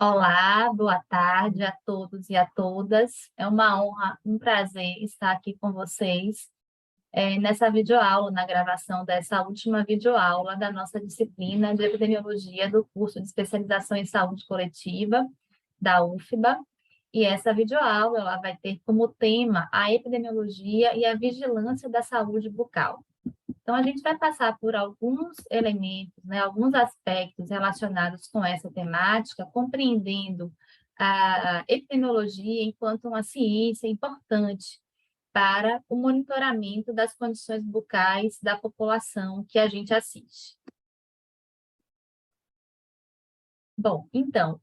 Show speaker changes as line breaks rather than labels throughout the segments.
Olá, boa tarde a todos e a todas. É uma honra, um prazer estar aqui com vocês nessa videoaula, na gravação dessa última videoaula da nossa disciplina de epidemiologia do curso de especialização em saúde coletiva da UFBA. E essa videoaula ela vai ter como tema a epidemiologia e a vigilância da saúde bucal. Então, a gente vai passar por alguns elementos, né, alguns aspectos relacionados com essa temática, compreendendo a epidemiologia enquanto uma ciência importante para o monitoramento das condições bucais da população que a gente assiste. Bom, então,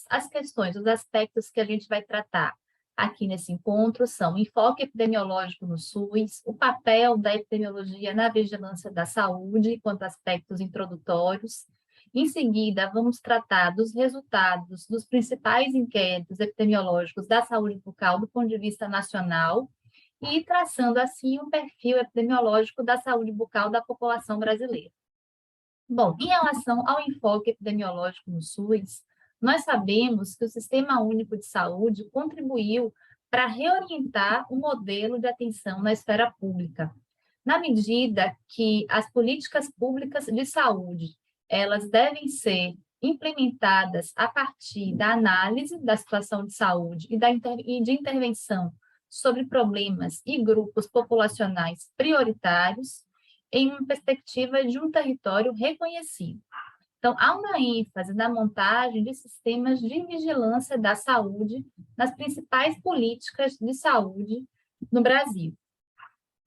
as questões, os aspectos que a gente vai tratar aqui nesse encontro são o enfoque epidemiológico no SUS, o papel da epidemiologia na vigilância da saúde, quanto a aspectos introdutórios. Em seguida, vamos tratar dos resultados dos principais inquéritos epidemiológicos da saúde bucal do ponto de vista nacional e traçando, assim, um perfil epidemiológico da saúde bucal da população brasileira. Bom, em relação ao enfoque epidemiológico no SUS, nós sabemos que o Sistema Único de Saúde contribuiu para reorientar o modelo de atenção na esfera pública, na medida que as políticas públicas de saúde, elas devem ser implementadas a partir da análise da situação de saúde e de intervenção sobre problemas e grupos populacionais prioritários, em uma perspectiva de um território reconhecido. Então, há uma ênfase na montagem de sistemas de vigilância da saúde nas principais políticas de saúde no Brasil.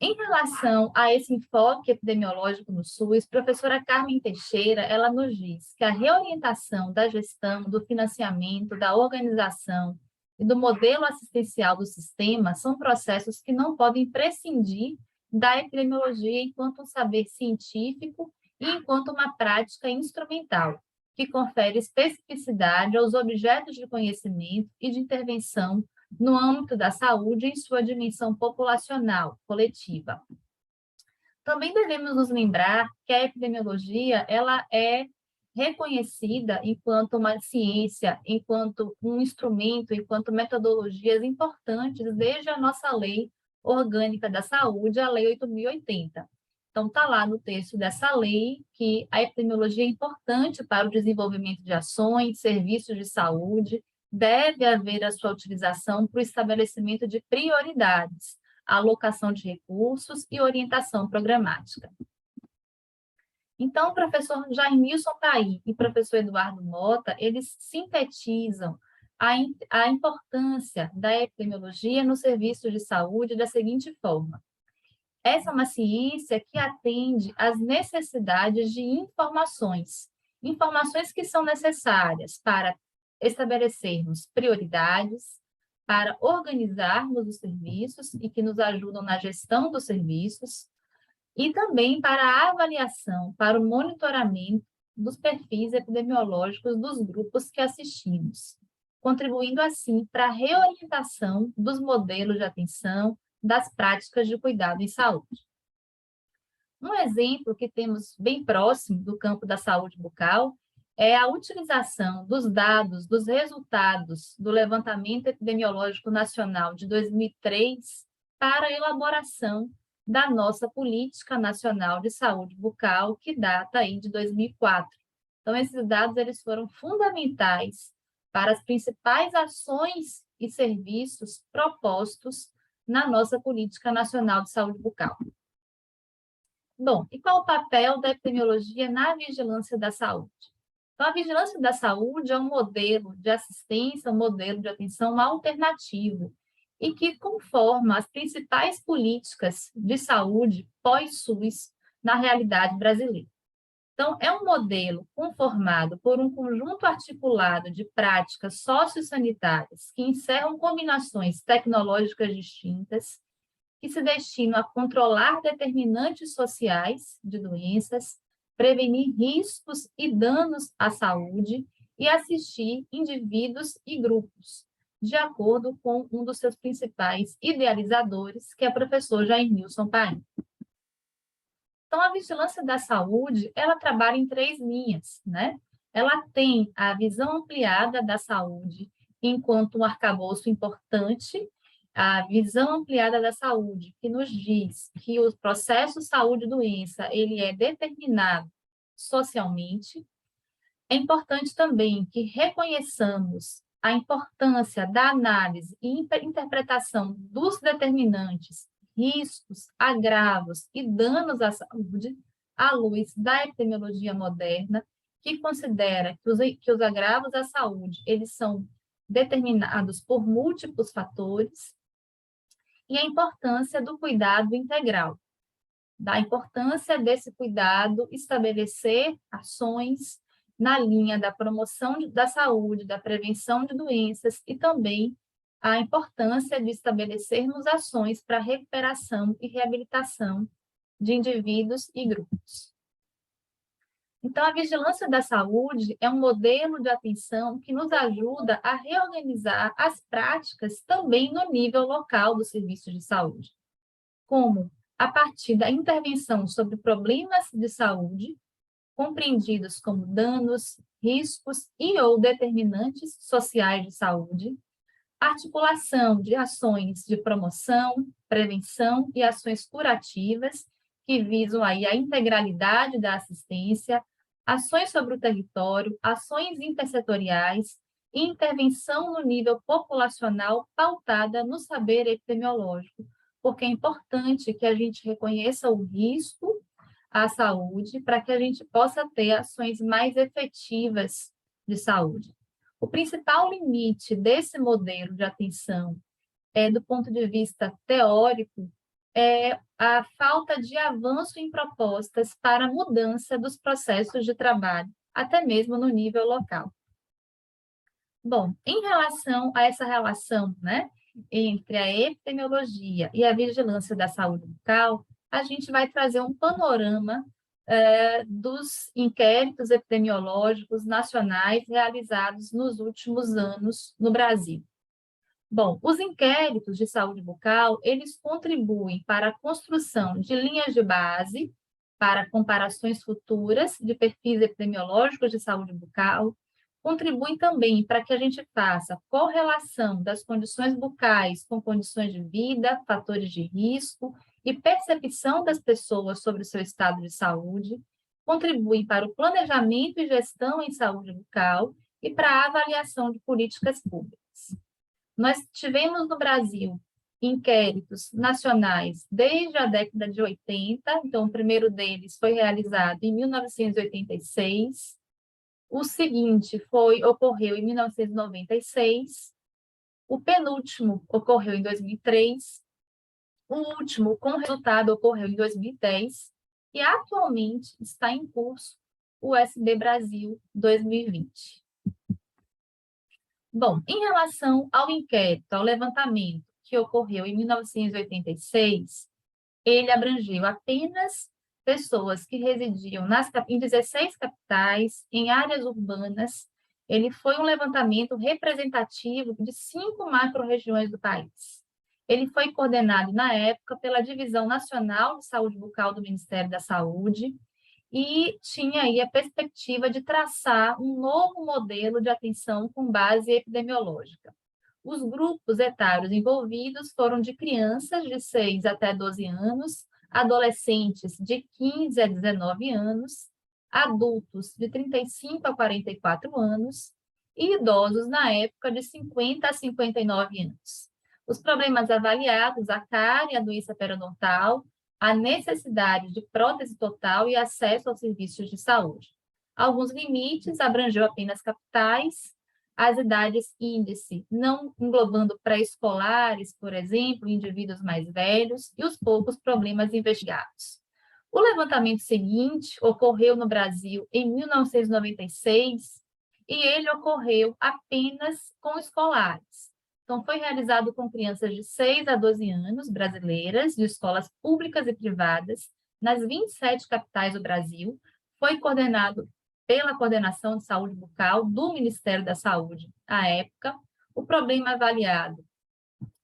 Em relação a esse enfoque epidemiológico no SUS, professora Carmen Teixeira, ela nos diz que a reorientação da gestão, do financiamento, da organização e do modelo assistencial do sistema são processos que não podem prescindir da epidemiologia enquanto um saber científico e enquanto uma prática instrumental, que confere especificidade aos objetos de conhecimento e de intervenção no âmbito da saúde em sua dimensão populacional, coletiva. Também devemos nos lembrar que a epidemiologia ela é reconhecida enquanto uma ciência, enquanto um instrumento, enquanto metodologias importantes desde a nossa lei orgânica da saúde, a Lei 8.080. Então, está lá no texto dessa lei que a epidemiologia é importante para o desenvolvimento de ações, serviços de saúde, deve haver a sua utilização para o estabelecimento de prioridades, alocação de recursos e orientação programática. Então, o professor Jaimilson Paim e o professor Eduardo Mota, eles sintetizam a importância da epidemiologia no serviço de saúde da seguinte forma: essa é uma ciência que atende às necessidades de informações que são necessárias para estabelecermos prioridades, para organizarmos os serviços e que nos ajudam na gestão dos serviços, e também para a avaliação, para o monitoramento dos perfis epidemiológicos dos grupos que assistimos, contribuindo assim para a reorientação dos modelos de atenção, das práticas de cuidado em saúde. Um exemplo que temos bem próximo do campo da saúde bucal é a utilização dos dados, dos resultados do Levantamento Epidemiológico Nacional de 2003 para a elaboração da nossa Política Nacional de Saúde Bucal, que data aí de 2004. Então, esses dados eles foram fundamentais para as principais ações e serviços propostos na nossa Política Nacional de Saúde Bucal. Bom, e qual o papel da epidemiologia na vigilância da saúde? Então, a vigilância da saúde é um modelo de assistência, um modelo de atenção alternativo e que conforma as principais políticas de saúde pós-SUS na realidade brasileira. Então, é um modelo conformado por um conjunto articulado de práticas sociossanitárias que encerram combinações tecnológicas distintas que se destinam a controlar determinantes sociais de doenças, prevenir riscos e danos à saúde e assistir indivíduos e grupos, de acordo com um dos seus principais idealizadores, que é o professor Jaimilson Paim. Então, a vigilância da saúde, ela trabalha em três linhas, né? ela tem a visão ampliada da saúde enquanto um arcabouço importante, a visão ampliada da saúde, que nos diz que o processo saúde-doença ele é determinado socialmente. É importante também que reconheçamos a importância da análise e interpretação dos determinantes, riscos, agravos e danos à saúde à luz da epidemiologia moderna, que considera que os agravos à saúde eles são determinados por múltiplos fatores, e a importância do cuidado integral, da importância desse cuidado estabelecer ações na linha da promoção da saúde, da prevenção de doenças e também a importância de estabelecermos ações para recuperação e reabilitação de indivíduos e grupos. Então, a vigilância da saúde é um modelo de atenção que nos ajuda a reorganizar as práticas também no nível local do serviço de saúde, como a partir da intervenção sobre problemas de saúde, compreendidos como danos, riscos e ou determinantes sociais de saúde, articulação de ações de promoção, prevenção e ações curativas, que visam aí a integralidade da assistência, ações sobre o território, ações intersetoriais e intervenção no nível populacional pautada no saber epidemiológico, porque é importante que a gente reconheça o risco à saúde para que a gente possa ter ações mais efetivas de saúde. O principal limite desse modelo de atenção, do ponto de vista teórico, é a falta de avanço em propostas para mudança dos processos de trabalho, até mesmo no nível local. Bom, em relação a essa relação, né, entre a epidemiologia e a vigilância da saúde bucal, a gente vai trazer um panorama dos inquéritos epidemiológicos nacionais realizados nos últimos anos no Brasil. Bom, os inquéritos de saúde bucal, eles contribuem para a construção de linhas de base para comparações futuras de perfis epidemiológicos de saúde bucal, contribuem também para que a gente faça correlação das condições bucais com condições de vida, fatores de risco e percepção das pessoas sobre o seu estado de saúde, contribuem para o planejamento e gestão em saúde bucal e para a avaliação de políticas públicas. Nós tivemos no Brasil inquéritos nacionais desde a década de 80, então o primeiro deles foi realizado em 1986, o seguinte ocorreu em 1996, o penúltimo ocorreu em 2003, o último com resultado ocorreu em 2010 e atualmente está em curso o SB Brasil 2020. Bom, em relação ao inquérito, ao levantamento que ocorreu em 1986, ele abrangeu apenas pessoas que residiam em 16 capitais, em áreas urbanas. Ele foi um levantamento representativo de 5 macro-regiões do país. Ele foi coordenado, na época, pela Divisão Nacional de Saúde Bucal do Ministério da Saúde, e tinha aí a perspectiva de traçar um novo modelo de atenção com base epidemiológica. Os grupos etários envolvidos foram de crianças de 6 até 12 anos, adolescentes de 15 a 19 anos, adultos de 35 a 44 anos e idosos na época de 50 a 59 anos. Os problemas avaliados, a cárie, a doença periodontal, a necessidade de prótese total e acesso aos serviços de saúde. Alguns limites abrangeu apenas capitais, as idades índice, não englobando pré-escolares, por exemplo, indivíduos mais velhos, e os poucos problemas investigados. O levantamento seguinte ocorreu no Brasil em 1996 e ele ocorreu apenas com escolares. Então, foi realizado com crianças de 6 a 12 anos, brasileiras, de escolas públicas e privadas, nas 27 capitais do Brasil. Foi coordenado pela Coordenação de Saúde Bucal do Ministério da Saúde, à época. O problema avaliado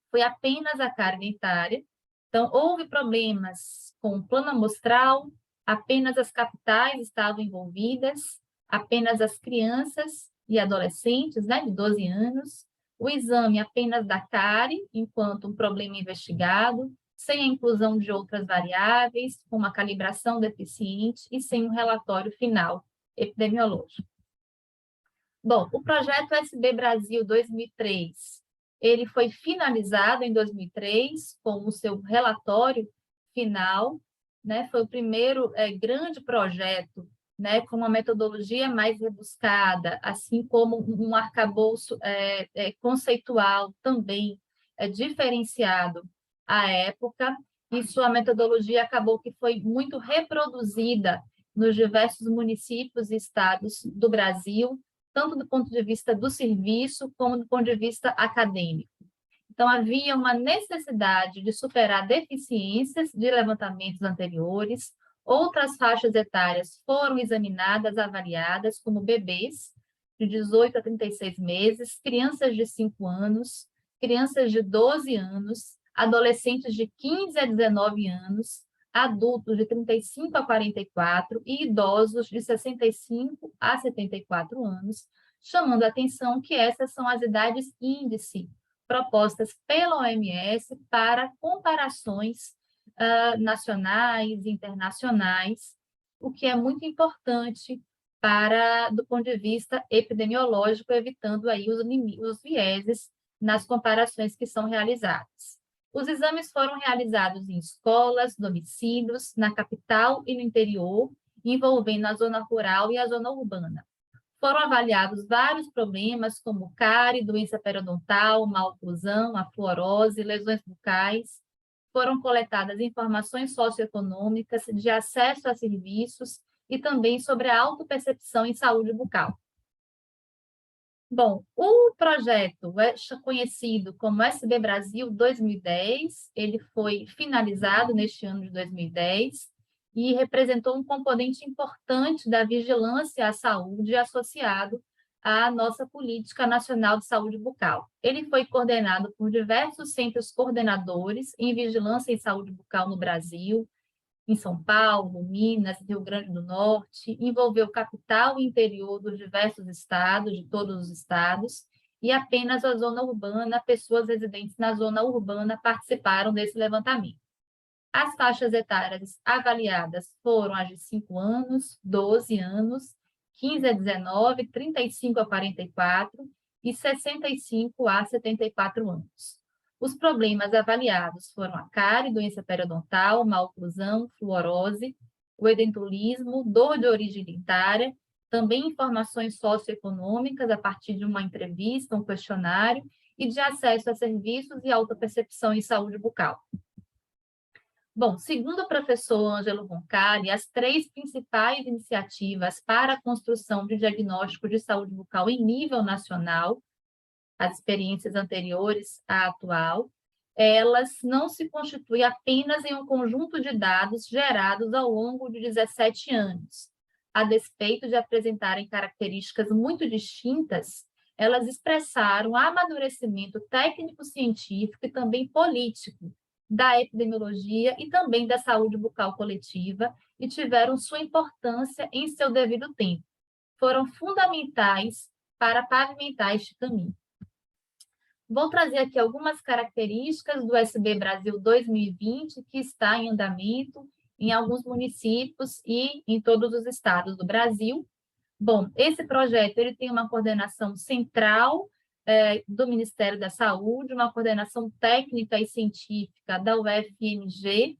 foi apenas a cárie dentária. Então, houve problemas com o plano amostral, apenas as capitais estavam envolvidas, apenas as crianças e adolescentes, né, de 12 anos, o exame apenas da cárie, enquanto um problema investigado, sem a inclusão de outras variáveis, com uma calibração deficiente e sem um relatório final epidemiológico. Bom, o projeto SB Brasil 2003, ele foi finalizado em 2003 com o seu relatório final, né? Foi o primeiro grande projeto, né, com uma metodologia mais rebuscada, assim como um arcabouço conceitual também diferenciado à época, e sua metodologia acabou que foi muito reproduzida nos diversos municípios e estados do Brasil, tanto do ponto de vista do serviço, como do ponto de vista acadêmico. Então, havia uma necessidade de superar deficiências de levantamentos anteriores. Outras faixas etárias foram examinadas, avaliadas, como bebês de 18 a 36 meses, crianças de 5 anos, crianças de 12 anos, adolescentes de 15 a 19 anos, adultos de 35 a 44 e idosos de 65 a 74 anos, chamando a atenção que essas são as idades índice propostas pela OMS para comparações nacionais e internacionais, o que é muito importante do ponto de vista epidemiológico, evitando aí os vieses nas comparações que são realizadas. Os exames foram realizados em escolas, domicílios, na capital e no interior, envolvendo a zona rural e a zona urbana. Foram avaliados vários problemas, como cárie, doença periodontal, má oclusão, a fluorose, lesões bucais. Foram coletadas informações socioeconômicas de acesso a serviços e também sobre a autopercepção em saúde bucal. Bom, o projeto é conhecido como SB Brasil 2010, ele foi finalizado neste ano de 2010, e representou um componente importante da vigilância à saúde associado à nossa Política Nacional de Saúde Bucal. Ele foi coordenado por diversos centros coordenadores em vigilância em saúde bucal no Brasil, em São Paulo, Minas, Rio Grande do Norte, envolveu capital e interior dos diversos estados, de todos os estados, e apenas a zona urbana, pessoas residentes na zona urbana participaram desse levantamento. As faixas etárias avaliadas foram as de 5 anos, 12 anos, 15 a 19, 35 a 44 e 65 a 74 anos. Os problemas avaliados foram a cárie, doença periodontal, má oclusão, fluorose, o edentulismo, dor de origem dentária, também informações socioeconômicas a partir de uma entrevista, um questionário, e de acesso a serviços e autopercepção em saúde bucal. Bom, segundo o professor Ângelo Roncalli, as 3 principais iniciativas para a construção de diagnóstico de saúde bucal em nível nacional, as experiências anteriores à atual, elas não se constituem apenas em um conjunto de dados gerados ao longo de 17 anos. A despeito de apresentarem características muito distintas, elas expressaram amadurecimento técnico-científico e também político da epidemiologia e também da saúde bucal coletiva e tiveram sua importância em seu devido tempo. Foram fundamentais para pavimentar este caminho. Vou trazer aqui algumas características do SB Brasil 2020, que está em andamento em alguns municípios e em todos os estados do Brasil. Bom, esse projeto ele tem uma coordenação central do Ministério da Saúde, uma coordenação técnica e científica da UFMG,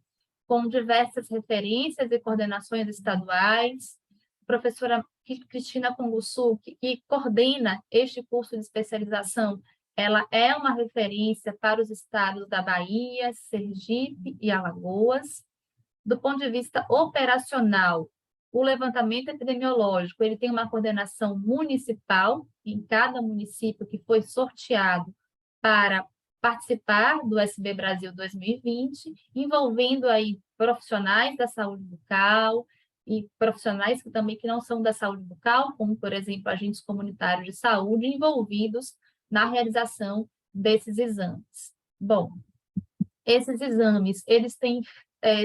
com diversas referências e coordenações estaduais. A professora Cristina Conguçu, que coordena este curso de especialização, ela é uma referência para os estados da Bahia, Sergipe e Alagoas. Do ponto de vista operacional, o levantamento epidemiológico ele tem uma coordenação municipal em cada município que foi sorteado para participar do SB Brasil 2020, envolvendo aí profissionais da saúde bucal e profissionais que não são da saúde bucal, como, por exemplo, agentes comunitários de saúde envolvidos na realização desses exames. Bom, esses exames, eles têm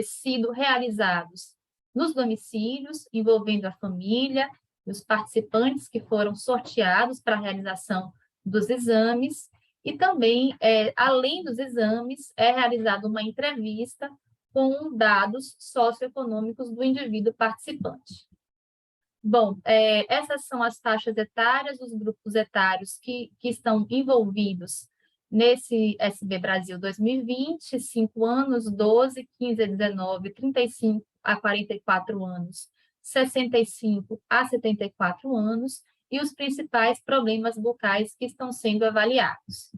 sido realizados nos domicílios, envolvendo a família, e os participantes que foram sorteados para a realização dos exames, e também, além dos exames, é realizada uma entrevista com dados socioeconômicos do indivíduo participante. Bom, essas são as faixas etárias, os grupos etários que estão envolvidos nesse SB Brasil 2020, 5 anos, 12, 15 a 19, 35 a 44 anos, 65 a 74 anos, e os principais problemas bucais que estão sendo avaliados.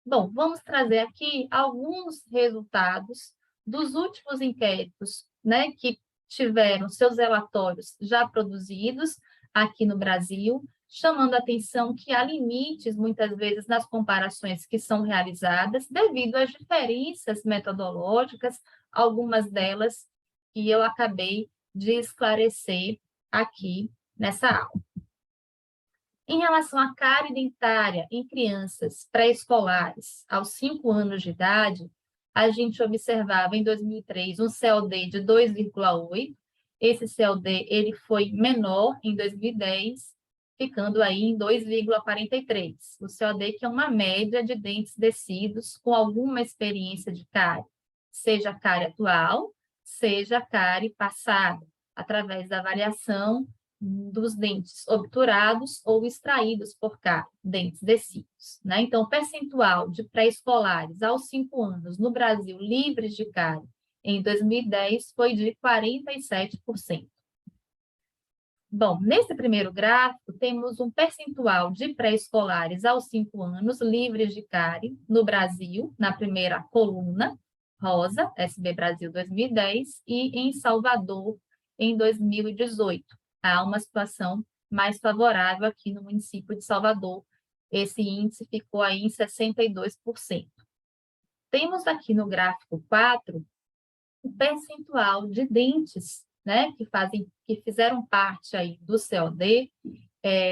Bom, vamos trazer aqui alguns resultados dos últimos inquéritos, né, que tiveram seus relatórios já produzidos aqui no Brasil, chamando a atenção que há limites, muitas vezes, nas comparações que são realizadas, devido às diferenças metodológicas, algumas delas que eu acabei de esclarecer aqui nessa aula. Em relação à cárie dentária em crianças pré-escolares aos 5 anos de idade, a gente observava em 2003 um CLD de 2,8. Esse CLD ele foi menor em 2010, ficando aí em 2,43. O CLD que é uma média de dentes descidos com alguma experiência de cárie, seja a cárie atual, seja a cárie passada, através da avaliação dos dentes obturados ou extraídos por cárie, dentes descidos, né? Então, o percentual de pré-escolares aos 5 anos no Brasil livres de cárie em 2010 foi de 47%. Bom, nesse primeiro gráfico, temos um percentual de pré-escolares aos 5 anos livres de cárie no Brasil, na primeira coluna, rosa, SB Brasil 2010, e em Salvador, em 2018. Há uma situação mais favorável aqui no município de Salvador. Esse índice ficou aí em 62%. Temos aqui no gráfico 4 o percentual de dentes, né, que fizeram parte aí do COD,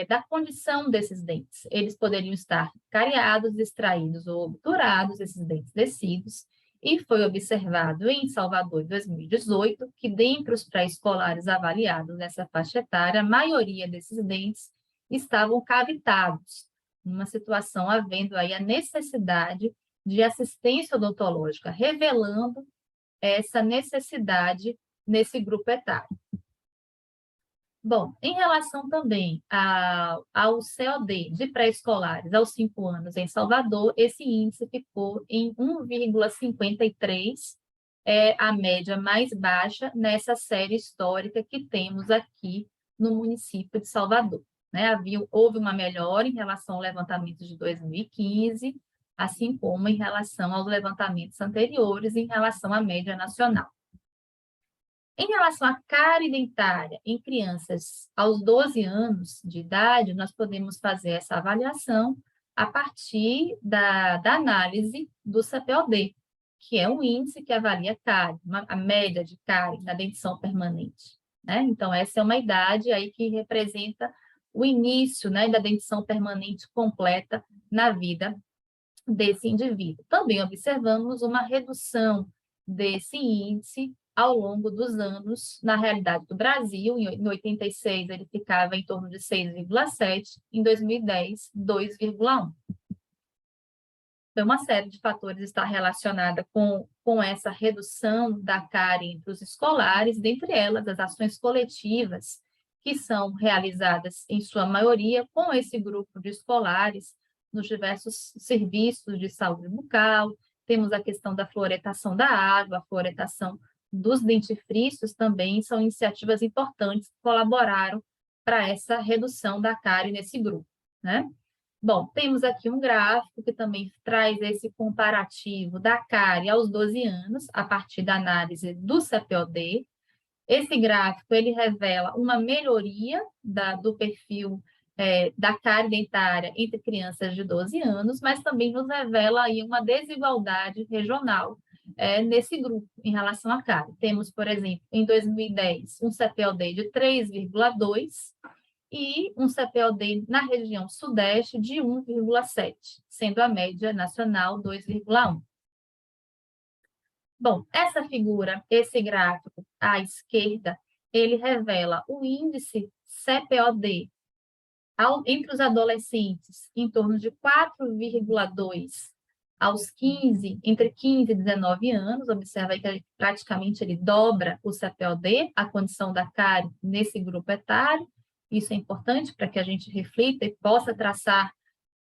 da condição desses dentes. Eles poderiam estar cariados, extraídos ou obturados, esses dentes descidos, e foi observado em Salvador, em 2018, que dentre os pré-escolares avaliados nessa faixa etária, a maioria desses dentes estavam cavitados, numa situação havendo aí a necessidade de assistência odontológica, revelando essa necessidade nesse grupo etário. Bom, em relação também ao COD de pré-escolares aos 5 anos em Salvador, esse índice ficou em 1,53, a média mais baixa nessa série histórica que temos aqui no município de Salvador, né? Houve uma melhora em relação ao levantamento de 2015, assim como em relação aos levantamentos anteriores, em relação à média nacional. Em relação à cárie dentária em crianças aos 12 anos de idade, nós podemos fazer essa avaliação a partir da análise do CPOD, que é um índice que avalia cárie, a média de cárie na dentição permanente, né? Então, essa é uma idade aí que representa o início, né, da dentição permanente completa na vida desse indivíduo. Também observamos uma redução desse índice ao longo dos anos, na realidade do Brasil. Em 86 ele ficava em torno de 6,7, em 2010, 2,1. Então, uma série de fatores está relacionada com essa redução da cárie entre os escolares, dentre elas as ações coletivas, que são realizadas, em sua maioria, com esse grupo de escolares, nos diversos serviços de saúde bucal. Temos a questão da fluoretação da água, a fluoretação dos dentifrícios também são iniciativas importantes que colaboraram para essa redução da cárie nesse grupo, né? Bom, temos aqui um gráfico que também traz esse comparativo da cárie aos 12 anos, a partir da análise do CPOD. Esse gráfico, ele revela uma melhoria do perfil da cárie dentária entre crianças de 12 anos, mas também nos revela aí uma desigualdade regional nesse grupo, em relação à cárie. Temos, por exemplo, em 2010, um CPOD de 3,2 e um CPOD na região sudeste de 1,7, sendo a média nacional 2,1. Bom, essa figura, esse gráfico à esquerda, ele revela o índice CPOD entre os adolescentes em torno de 4,2 aos 15, entre 15 e 19 anos, observa aí que praticamente ele dobra o CPOD, a condição da cárie nesse grupo etário. Isso é importante para que a gente reflita e possa traçar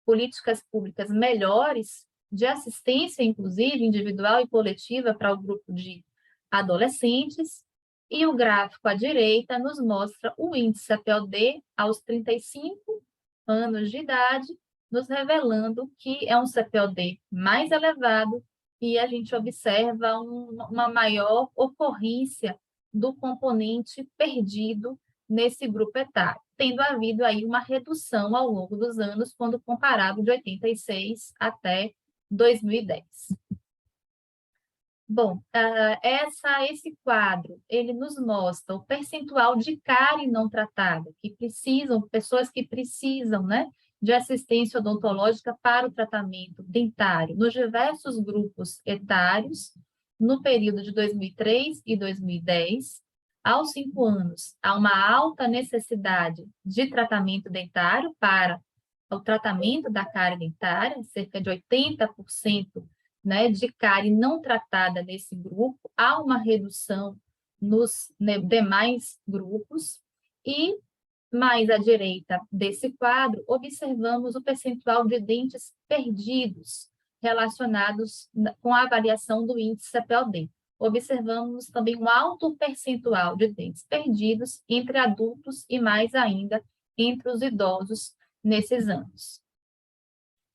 políticas públicas melhores de assistência, inclusive, individual e coletiva para o grupo de adolescentes. E o gráfico à direita nos mostra o índice CPOD aos 35 anos de idade, nos revelando que é um CPOD mais elevado e a gente observa uma maior ocorrência do componente perdido nesse grupo etário, tendo havido aí uma redução ao longo dos anos, quando comparado de 86 até 2010. Bom, esse quadro, ele nos mostra o percentual de cárie não tratada, pessoas que precisam, né, de assistência odontológica para o tratamento dentário, nos diversos grupos etários, no período de 2003 e 2010. Aos 5 anos, há uma alta necessidade de tratamento dentário para o tratamento da cárie dentária, cerca de 80%, né, de cárie não tratada nesse grupo, há uma redução nos demais grupos, e mais à direita desse quadro, observamos o percentual de dentes perdidos relacionados com a avaliação do índice CPOD. Observamos também um alto percentual de dentes perdidos entre adultos e mais ainda entre os idosos nesses anos.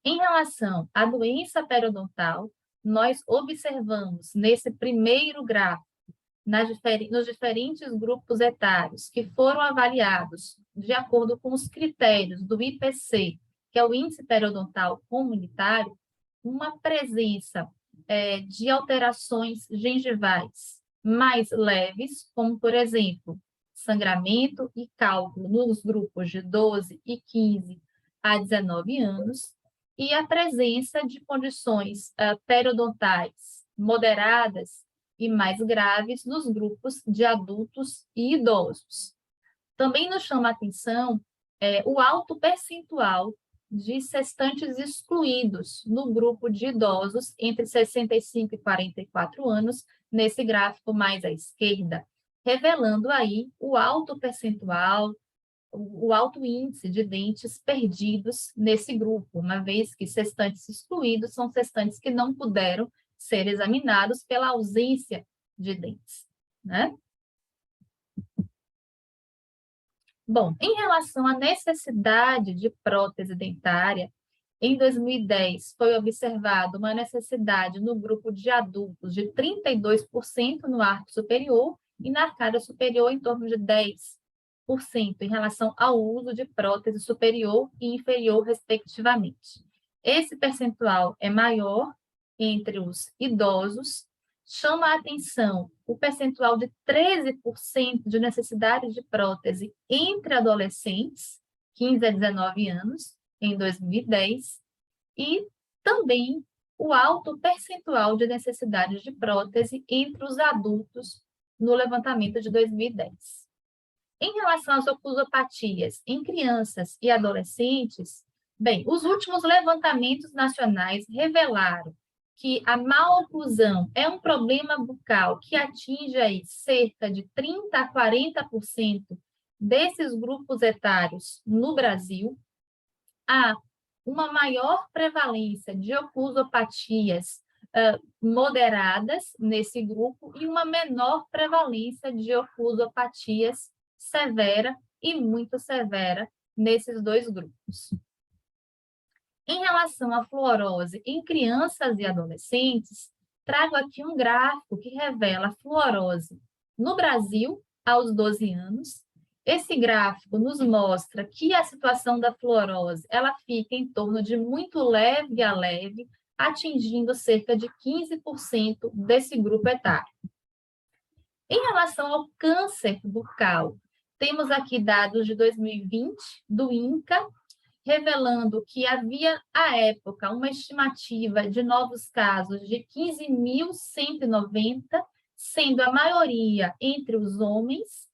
Em relação à doença periodontal, nós observamos nesse primeiro gráfico, nos diferentes grupos etários que foram avaliados de acordo com os critérios do IPC, que é o Índice Periodontal Comunitário, uma presença de alterações gengivais mais leves, como, por exemplo, sangramento e cálculo nos grupos de 12 e 15 a 19 anos, e a presença de condições periodontais moderadas e mais graves nos grupos de adultos e idosos. Também nos chama a atenção o alto percentual de sextantes excluídos no grupo de idosos entre 65 e 44 anos, nesse gráfico mais à esquerda, revelando aí o alto percentual, o alto índice de dentes perdidos nesse grupo, uma vez que sextantes excluídos são sextantes que não puderam ser examinados pela ausência de dentes, né? Bom, em relação à necessidade de prótese dentária, em 2010 foi observada uma necessidade no grupo de adultos de 32% no arco superior e na arcada superior em torno de 10% em relação ao uso de prótese superior e inferior, respectivamente. Esse percentual é maior entre os idosos. Chama a atenção o percentual de 13% de necessidade de prótese entre adolescentes, 15 a 19 anos, em 2010, e também o alto percentual de necessidade de prótese entre os adultos no levantamento de 2010. Em relação às oclusopatias em crianças e adolescentes, bem, os últimos levantamentos nacionais revelaram que a maloclusão é um problema bucal que atinge aí cerca de 30% a 40% desses grupos etários no Brasil. Há uma maior prevalência de oclusopatias moderadas nesse grupo e uma menor prevalência de oclusopatias severa e muito severa nesses dois grupos. Em relação à fluorose em crianças e adolescentes, trago aqui um gráfico que revela a fluorose no Brasil aos 12 anos. Esse gráfico nos mostra que a situação da fluorose, ela fica em torno de muito leve a leve, atingindo cerca de 15% desse grupo etário. Em relação ao câncer bucal, temos aqui dados de 2020 do INCA, revelando que havia, à época, uma estimativa de novos casos de 15.190, sendo a maioria entre os homens.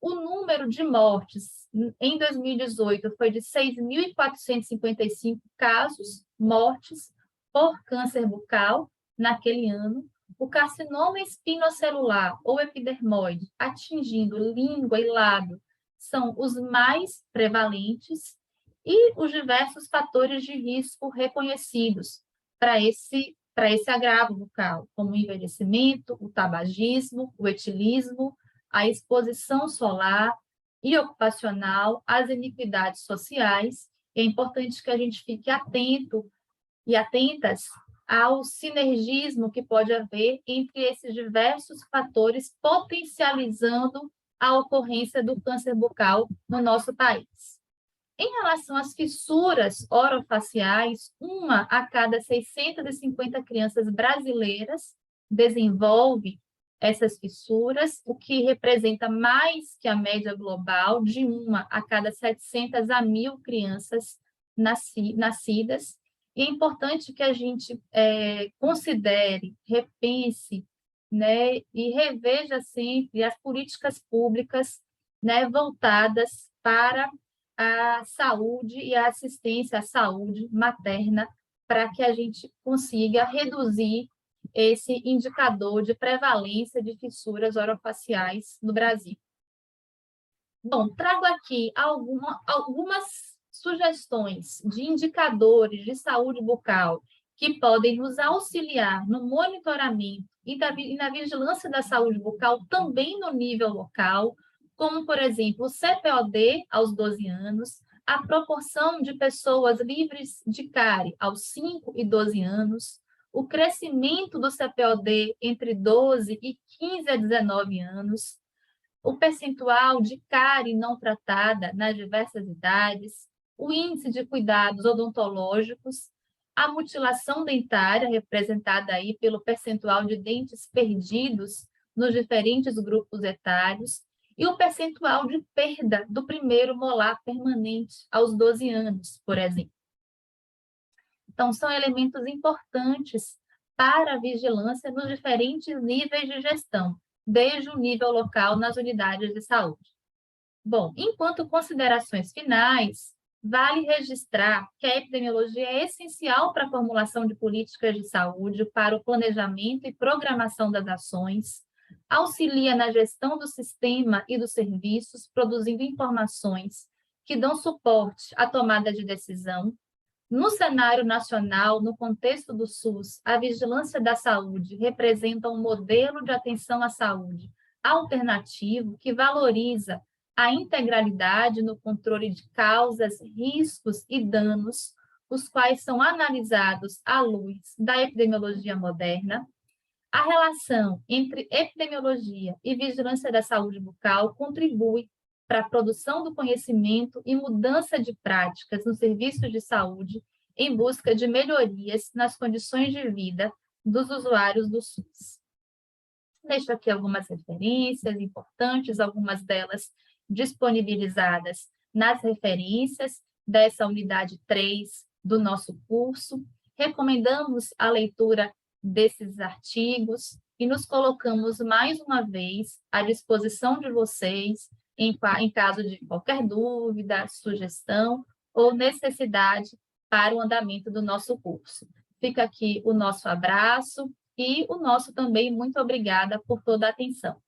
O número de mortes em 2018 foi de 6.455 casos, mortes por câncer bucal naquele ano. O carcinoma espinocelular ou epidermoide, atingindo língua e lábio, são os mais prevalentes, e os diversos fatores de risco reconhecidos para esse agravo bucal, como o envelhecimento, o tabagismo, o etilismo, a exposição solar e ocupacional, as iniquidades sociais. É importante que a gente fique atento e atentas ao sinergismo que pode haver entre esses diversos fatores, potencializando a ocorrência do câncer bucal no nosso país. Em relação às fissuras orofaciais, uma a cada 650 crianças brasileiras desenvolve essas fissuras, o que representa mais que a média global de uma a cada 700 a 1.000 crianças nascidas. E é importante que a gente considere, repense, né, e reveja sempre as políticas públicas, né, voltadas para a saúde e a assistência à saúde materna, para que a gente consiga reduzir esse indicador de prevalência de fissuras orofaciais no Brasil. Bom, trago aqui algumas sugestões de indicadores de saúde bucal que podem nos auxiliar no monitoramento e na vigilância da saúde bucal também no nível local, como, por exemplo, o CPOD aos 12 anos, a proporção de pessoas livres de cárie aos 5 e 12 anos, o crescimento do CPOD entre 12 e 15 a 19 anos, o percentual de cárie não tratada nas diversas idades, o índice de cuidados odontológicos, a mutilação dentária, representada aí pelo percentual de dentes perdidos nos diferentes grupos etários, e o percentual de perda do primeiro molar permanente aos 12 anos, por exemplo. Então, são elementos importantes para a vigilância nos diferentes níveis de gestão, desde o nível local nas unidades de saúde. Bom, enquanto considerações finais, vale registrar que a epidemiologia é essencial para a formulação de políticas de saúde, para o planejamento e programação das ações, auxilia na gestão do sistema e dos serviços, produzindo informações que dão suporte à tomada de decisão. No cenário nacional, no contexto do SUS, a vigilância da saúde representa um modelo de atenção à saúde alternativo que valoriza a integralidade no controle de causas, riscos e danos, os quais são analisados à luz da epidemiologia moderna. A relação entre epidemiologia e vigilância da saúde bucal contribui para a produção do conhecimento e mudança de práticas nos serviços de saúde em busca de melhorias nas condições de vida dos usuários do SUS. Deixo aqui algumas referências importantes, algumas delas disponibilizadas nas referências dessa unidade 3 do nosso curso. Recomendamos a leitura desses artigos e nos colocamos mais uma vez à disposição de vocês em caso de qualquer dúvida, sugestão ou necessidade para o andamento do nosso curso. Fica aqui o nosso abraço e o nosso também muito obrigada por toda a atenção.